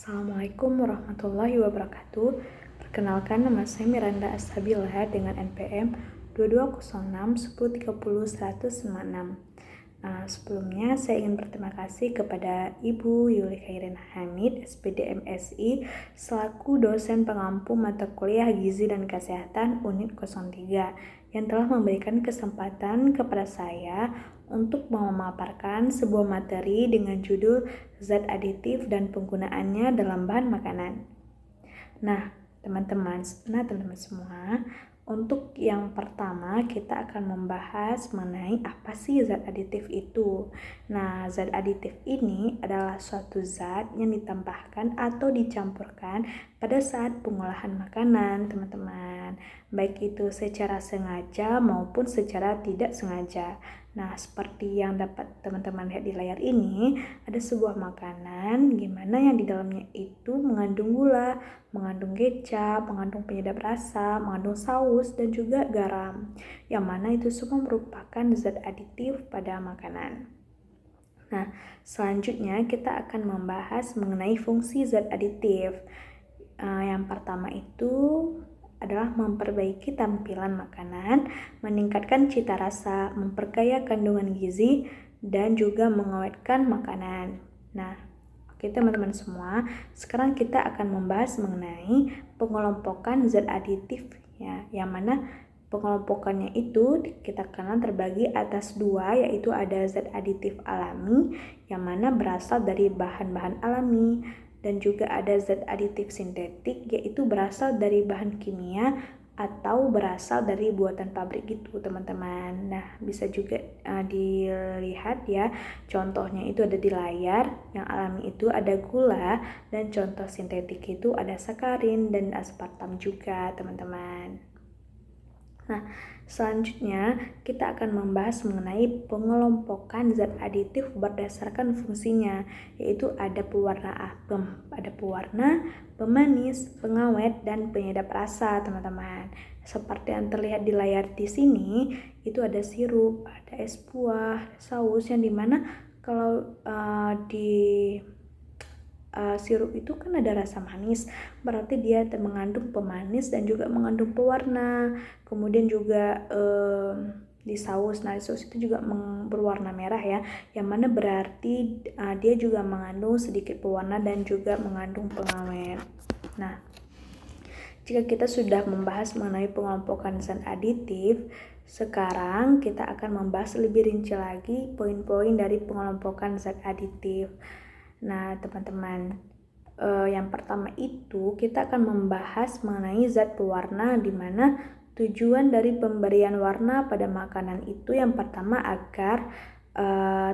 Assalamualaikum warahmatullahi wabarakatuh. Perkenalkan, nama saya Miranda Astabila dengan NPM 2206 1030 196. Sebelumnya saya ingin berterima kasih kepada Ibu Yuli Khairin Hamid, SPD MSI, selaku dosen pengampu mata kuliah Gizi dan Kesehatan Unit 03, yang telah memberikan kesempatan kepada saya untuk memaparkan sebuah materi dengan judul zat aditif dan penggunaannya dalam bahan makanan. Nah, teman-teman semua, untuk yang pertama kita akan membahas mengenai apa sih zat aditif itu. Nah, zat aditif ini adalah suatu zat yang ditambahkan atau dicampurkan pada saat pengolahan makanan, teman-teman. Baik itu secara sengaja maupun secara tidak sengaja. Nah, seperti yang dapat teman-teman lihat di layar ini, ada sebuah makanan gimana yang di dalamnya itu mengandung gula, mengandung kecap, mengandung penyedap rasa, mengandung saus, dan juga garam, yang mana itu semua merupakan zat aditif pada makanan. Nah, selanjutnya kita akan membahas mengenai fungsi zat aditif. Yang pertama itu adalah memperbaiki tampilan makanan, meningkatkan cita rasa, memperkaya kandungan gizi, dan juga mengawetkan makanan. Nah, oke teman-teman semua, sekarang kita akan membahas mengenai pengelompokan zat aditif ya, yang mana pengelompokannya itu kita kenal terbagi atas dua, yaitu ada zat aditif alami yang mana berasal dari bahan-bahan alami, dan juga ada zat aditif sintetik yaitu berasal dari bahan kimia atau berasal dari buatan pabrik gitu teman-teman. Nah, bisa juga dilihat ya, contohnya itu ada di layar. Yang alami itu ada gula, dan contoh sintetik itu ada sakarin dan aspartam juga teman-teman. Nah, selanjutnya kita akan membahas mengenai pengelompokan zat aditif berdasarkan fungsinya, yaitu ada pewarna pemanis, pengawet, dan penyedap rasa, teman-teman. Seperti yang terlihat di layar di sini, itu ada sirup, ada es buah, saus, yang dimana kalau sirup itu kan ada rasa manis, berarti dia mengandung pemanis dan juga mengandung pewarna. Kemudian juga di saus, nah saus itu juga berwarna merah ya, yang mana berarti dia juga mengandung sedikit pewarna dan juga mengandung pengawet. Nah, jika kita sudah membahas mengenai pengelompokan zat aditif, sekarang kita akan membahas lebih rinci lagi poin-poin dari pengelompokan zat aditif. Nah, teman-teman, yang pertama itu kita akan membahas mengenai zat pewarna, di mana tujuan dari pemberian warna pada makanan itu yang pertama agar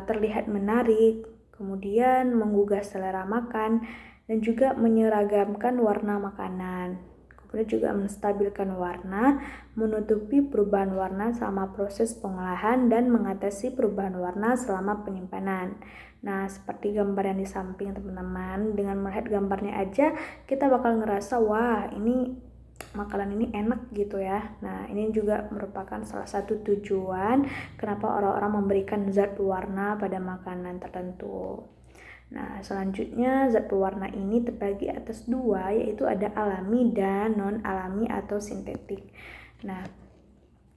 terlihat menarik, kemudian menggugah selera makan, dan juga menyeragamkan warna makanan. Kemudian juga menstabilkan warna, menutupi perubahan warna selama proses pengolahan, dan mengatasi perubahan warna selama penyimpanan. Nah, seperti gambar yang di samping teman-teman, dengan melihat gambarnya aja kita bakal ngerasa wah ini makanan ini enak gitu ya. Nah, ini juga merupakan salah satu tujuan kenapa orang-orang memberikan zat pewarna pada makanan tertentu. Nah, selanjutnya zat pewarna ini terbagi atas dua, yaitu ada alami dan non-alami atau sintetik. Nah,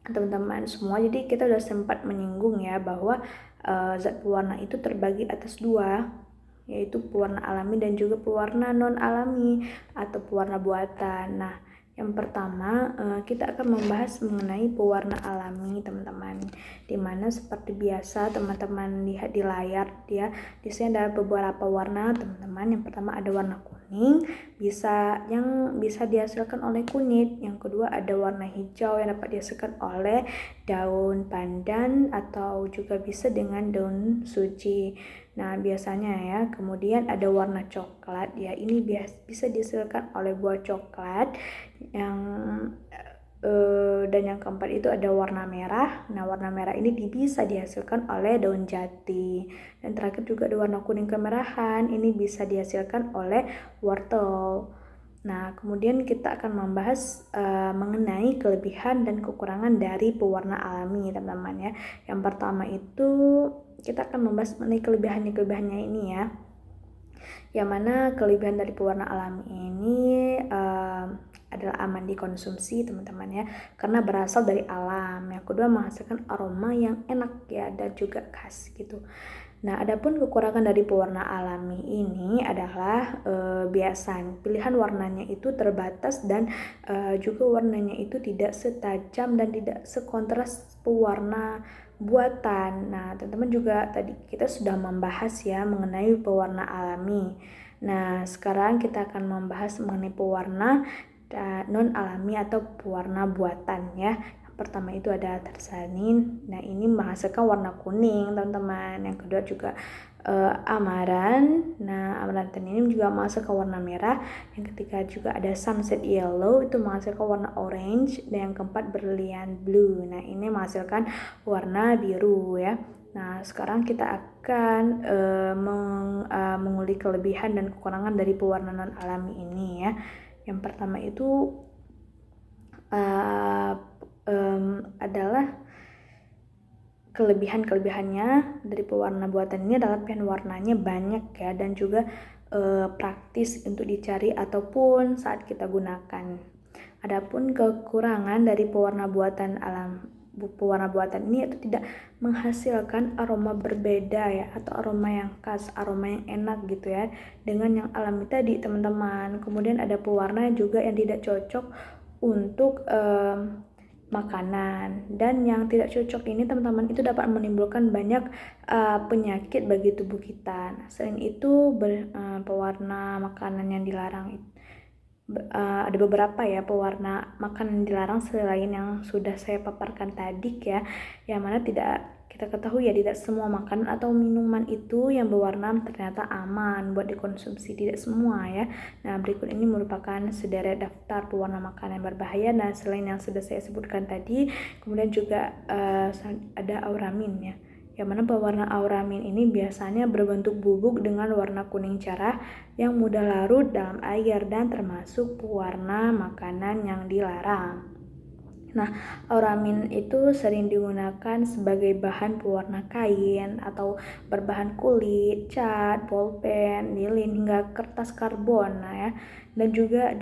teman-teman semua, jadi kita udah sempat menyinggung ya bahwa zat pewarna itu terbagi atas dua, yaitu pewarna alami dan juga pewarna non-alami atau pewarna buatan. Nah, yang pertama kita akan membahas mengenai pewarna alami teman-teman, dimana seperti biasa teman-teman lihat di layar ya, di sini ada beberapa warna teman-teman. Yang pertama ada warna kuning, yang bisa dihasilkan oleh kunyit. Yang kedua ada warna hijau yang dapat dihasilkan oleh daun pandan atau juga bisa dengan daun suji. Nah, biasanya ya, kemudian ada warna coklat ya, ini bisa dihasilkan oleh buah coklat. Dan yang keempat itu ada warna merah. Nah, warna merah ini bisa dihasilkan oleh daun jati. Dan terakhir juga ada warna kuning kemerahan, ini bisa dihasilkan oleh wortel. Nah, kemudian kita akan membahas mengenai kelebihan dan kekurangan dari pewarna alami teman-teman ya. Yang pertama itu kita akan membahas mengenai kelebihannya ini ya. Yang mana kelebihan dari pewarna alami ini adalah aman dikonsumsi teman-teman ya, karena berasal dari alam. Yang kedua, menghasilkan aroma yang enak ya dan juga khas gitu. Nah, adapun kekurangan dari pewarna alami ini adalah biasan pilihan warnanya itu terbatas dan juga warnanya itu tidak setajam dan tidak sekontras pewarna buatan. Nah, teman-teman juga tadi kita sudah membahas ya mengenai pewarna alami. Nah, sekarang kita akan membahas mengenai pewarna non alami atau pewarna buatan ya. Yang pertama itu ada tersanin. Nah, ini menghasilkan warna kuning, teman-teman. Yang kedua juga amaran. Nah, amaranth ini juga menghasilkan warna merah. Yang ketiga juga ada sunset yellow, itu menghasilkan warna orange. Dan yang keempat berlian blue. Nah, ini menghasilkan warna biru ya. Nah, sekarang kita akan mengulik kelebihan dan kekurangan dari pewarna non alami ini ya. Yang pertama itu adalah kelebihannya dari pewarna buatan ini adalah pilihan warnanya banyak ya, dan juga praktis untuk dicari ataupun saat kita gunakan. Adapun kekurangan dari pewarna buatan ini itu tidak menghasilkan aroma berbeda ya, atau aroma yang khas, aroma yang enak gitu ya dengan yang alami tadi teman-teman. Kemudian ada pewarna juga yang tidak cocok untuk makanan, dan yang tidak cocok ini teman-teman itu dapat menimbulkan banyak penyakit bagi tubuh kita. Nah, selain itu pewarna makanan yang dilarang ada beberapa ya pewarna makanan dilarang selain yang sudah saya paparkan tadi ya, yang mana tidak kita ketahui ya tidak semua makanan atau minuman itu yang berwarna ternyata aman buat dikonsumsi, tidak semua ya. Nah, berikut ini merupakan sederet daftar pewarna makanan yang berbahaya. Nah, selain yang sudah saya sebutkan tadi, kemudian juga ada auramin ya, yang mana pewarna auramin ini biasanya berbentuk bubuk dengan warna kuning cerah yang mudah larut dalam air dan termasuk pewarna makanan yang dilarang. Nah, auramin itu sering digunakan sebagai bahan pewarna kain atau berbahan kulit, cat, bolpen, lilin hingga kertas karbon. Nah ya, dan juga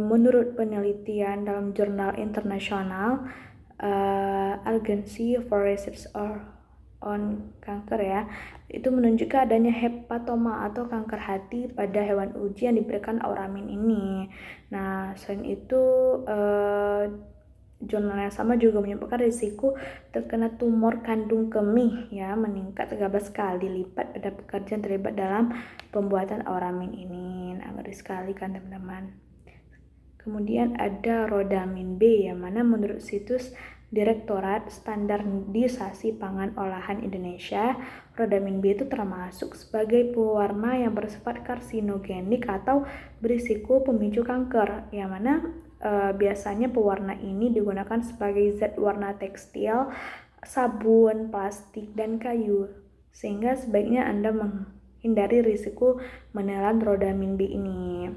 menurut penelitian dalam jurnal internasional Agency for Research on Kanker ya, itu menunjukkan adanya hepatoma atau kanker hati pada hewan uji yang diberikan auramin ini. Nah, selain itu jurnal yang sama juga menyebutkan risiko terkena tumor kandung kemih ya meningkat 13 kali lipat pada pekerja yang terlibat dalam pembuatan auramin ini. Nah, ngeri sekali kan teman-teman. Kemudian ada rodamin B, yang mana menurut situs Direktorat Standarisasi Pangan Olahan Indonesia, rodamin B itu termasuk sebagai pewarna yang bersifat karsinogenik atau berisiko pemicu kanker, yang mana biasanya pewarna ini digunakan sebagai zat warna tekstil, sabun, plastik, dan kayu, sehingga sebaiknya Anda menghindari risiko menelan rodamin B ini.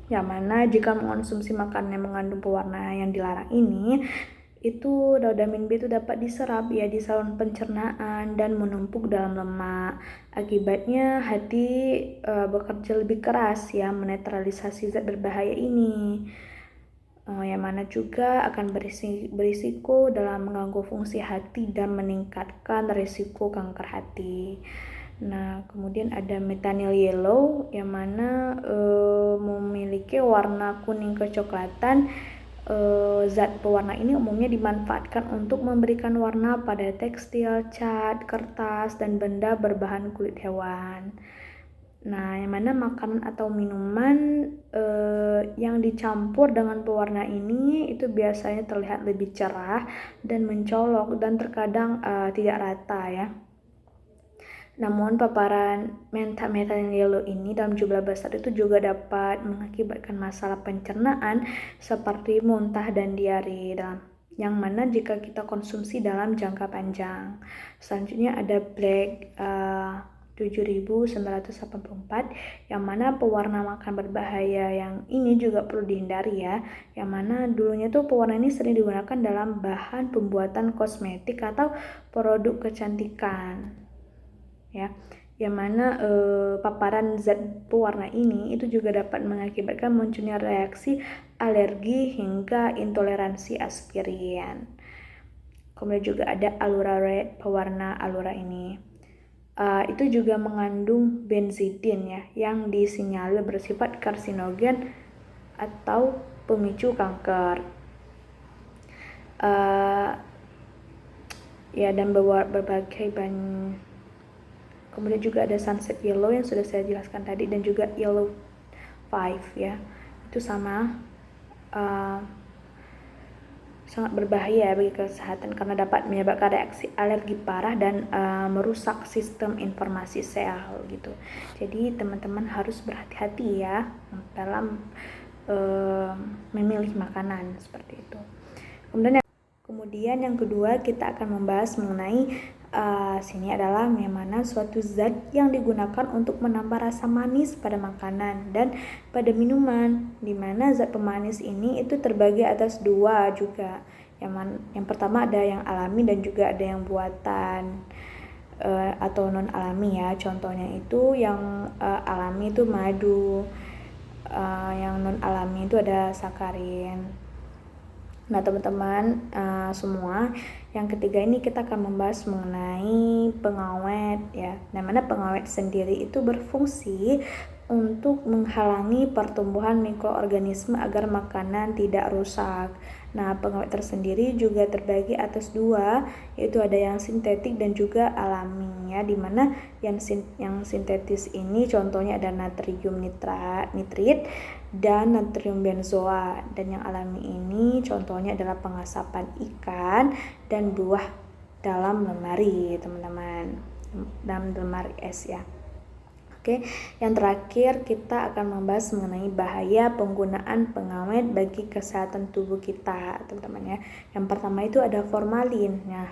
Yang mana jika mengonsumsi makanan yang mengandung pewarna yang dilarang ini, itu rodamin B itu dapat diserap ya di saluran pencernaan dan menumpuk dalam lemak. Akibatnya hati bekerja lebih keras ya menetralisasi zat berbahaya ini. Yang mana juga akan berisiko dalam mengganggu fungsi hati dan meningkatkan risiko kanker hati. Nah, kemudian ada methynyl yellow, yang mana memiliki warna kuning kecoklatan. Zat pewarna ini umumnya dimanfaatkan untuk memberikan warna pada tekstil, cat, kertas, dan benda berbahan kulit hewan. Nah, yang mana makanan atau minuman yang dicampur dengan pewarna ini itu biasanya terlihat lebih cerah dan mencolok dan terkadang tidak rata ya. Namun paparan methynyl yellow ini dalam jumlah besar itu juga dapat mengakibatkan masalah pencernaan seperti muntah dan diare, yang mana jika kita konsumsi dalam jangka panjang. Selanjutnya ada black 7984, yang mana pewarna makan berbahaya yang ini juga perlu dihindari ya, yang mana dulunya tuh pewarna ini sering digunakan dalam bahan pembuatan kosmetik atau produk kecantikan ya, yang mana paparan zat pewarna ini itu juga dapat mengakibatkan munculnya reaksi alergi hingga intoleransi aspirin. Kemudian juga ada Allura Red, pewarna Allura ini. Itu juga mengandung benzidin ya, yang disinyalir bersifat karsinogen atau pemicu kanker. Ya, dan berbagai kemudian juga ada Sunset Yellow yang sudah saya jelaskan tadi, dan juga Yellow 5 ya, itu sama sangat berbahaya bagi kesehatan karena dapat menyebabkan reaksi alergi parah dan merusak sistem informasi sel gitu. Jadi teman-teman harus berhati-hati ya dalam memilih makanan seperti itu. Kemudian yang kedua kita akan membahas mengenai sini adalah yang mana suatu zat yang digunakan untuk menambah rasa manis pada makanan dan pada minuman, di mana zat pemanis ini itu terbagi atas dua juga. Yang pertama ada yang alami dan juga ada yang buatan atau non alami ya. Contohnya itu yang alami itu madu, yang non alami itu ada sakarin. Nah teman-teman semua, yang ketiga ini kita akan membahas mengenai pengawet ya. Nah, mana pengawet sendiri itu berfungsi untuk menghalangi pertumbuhan mikroorganisme agar makanan tidak rusak. Nah, pengawet tersendiri juga terbagi atas dua, yaitu ada yang sintetik dan juga alami ya, dimana yang sintetis ini contohnya ada natrium nitrit dan natrium benzoat, dan yang alami ini contohnya adalah pengasapan ikan dan buah dalam lemari teman-teman, dalam lemari es ya. Oke, yang terakhir kita akan membahas mengenai bahaya penggunaan pengawet bagi kesehatan tubuh kita teman-teman ya. Yang pertama itu ada formalin. Nah,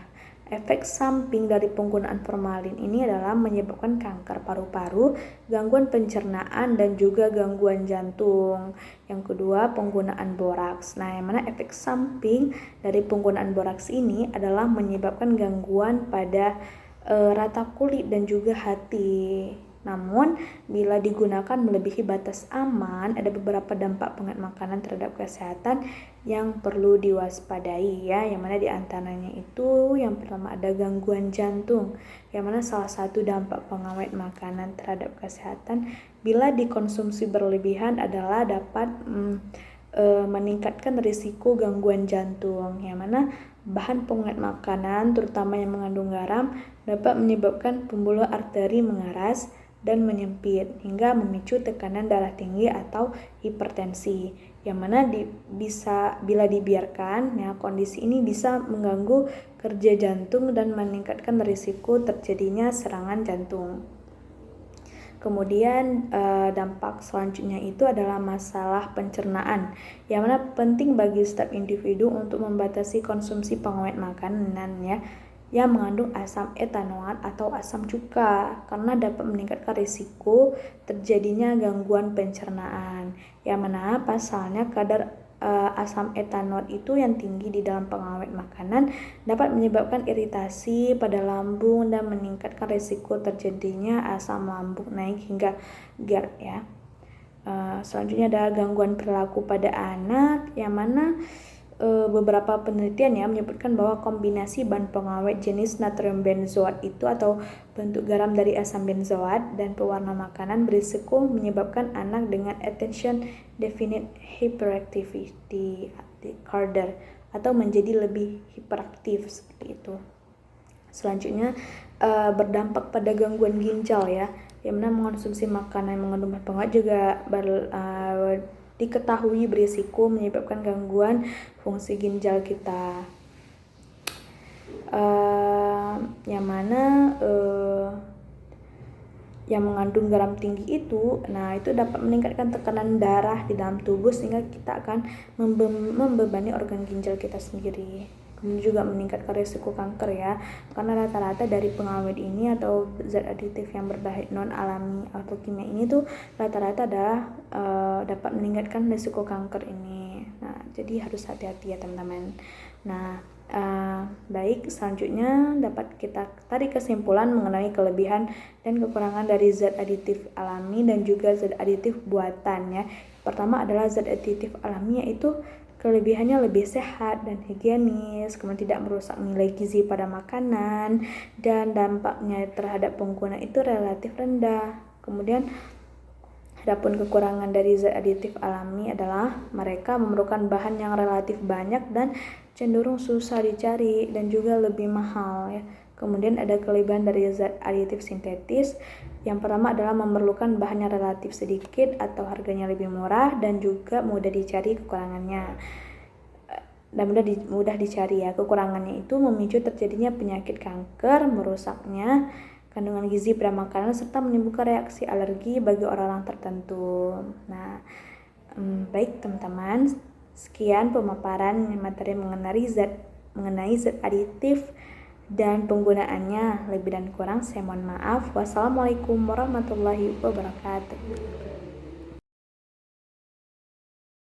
efek samping dari penggunaan formalin ini adalah menyebabkan kanker paru-paru, gangguan pencernaan, dan juga gangguan jantung. Yang kedua, penggunaan boraks. Nah, yang mana efek samping dari penggunaan boraks ini adalah menyebabkan gangguan pada rata kulit dan juga hati. Namun, bila digunakan melebihi batas aman, ada beberapa dampak pengawet makanan terhadap kesehatan yang perlu diwaspadai ya, yang mana diantaranya itu yang pertama ada gangguan jantung, yang mana salah satu dampak pengawet makanan terhadap kesehatan bila dikonsumsi berlebihan adalah dapat meningkatkan risiko gangguan jantung, yang mana bahan pengawet makanan terutama yang mengandung garam dapat menyebabkan pembuluh arteri mengeras dan menyempit hingga memicu tekanan darah tinggi atau hipertensi, yang mana bila dibiarkan ya, kondisi ini bisa mengganggu kerja jantung dan meningkatkan risiko terjadinya serangan jantung. Kemudian dampak selanjutnya itu adalah masalah pencernaan, yang mana penting bagi setiap individu untuk membatasi konsumsi pengawet makanan ya, yang mengandung asam etanoat atau asam cuka, karena dapat meningkatkan risiko terjadinya gangguan pencernaan. Yang mana pasalnya kadar asam etanoat itu yang tinggi di dalam pengawet makanan dapat menyebabkan iritasi pada lambung dan meningkatkan risiko terjadinya asam lambung naik hingga GERD ya. Selanjutnya ada gangguan perilaku pada anak, yang mana beberapa penelitian ya menyebutkan bahwa kombinasi bahan pengawet jenis natrium benzoat itu atau bentuk garam dari asam benzoat dan pewarna makanan berisiko menyebabkan anak dengan attention deficit hyperactivity disorder atau menjadi lebih hiperaktif seperti itu. Selanjutnya berdampak pada gangguan ginjal ya, yang mana mengonsumsi makanan yang mengandung bahan pengawet juga diketahui berisiko menyebabkan gangguan fungsi ginjal kita. Yang mana yang mengandung garam tinggi itu, nah itu dapat meningkatkan tekanan darah di dalam tubuh sehingga kita akan membebani organ ginjal kita sendiri. Kemudian juga meningkatkan risiko kanker ya, karena rata-rata dari pengawet ini atau zat aditif yang berbahaya non alami atau kimia ini tuh rata-rata adalah dapat meningkatkan risiko kanker ini. Nah, jadi harus hati-hati ya teman-teman. Nah, Baik, selanjutnya dapat kita tarik kesimpulan mengenai kelebihan dan kekurangan dari zat aditif alami dan juga zat aditif buatan ya. Pertama adalah zat aditif alami, yaitu kelebihannya lebih sehat dan higienis, kemudian tidak merusak nilai gizi pada makanan, dan dampaknya terhadap pengguna itu relatif rendah. Kemudian adapun kekurangan dari zat aditif alami adalah mereka memerlukan bahan yang relatif banyak dan cenderung susah dicari dan juga lebih mahal ya. Kemudian ada kelebihan dari zat aditif sintetis. Yang pertama adalah memerlukan bahan yang relatif sedikit atau harganya lebih murah dan juga mudah dicari kekurangannya. Dan mudah dicari ya. Kekurangannya itu memicu terjadinya penyakit kanker, merusaknya kandungan gizi pada makanan, serta menimbulkan reaksi alergi bagi orang-orang tertentu. Nah, baik teman-teman, sekian pemaparan materi mengenai zat aditif dan penggunaannya. Lebih dan kurang saya mohon maaf. Wassalamualaikum warahmatullahi wabarakatuh.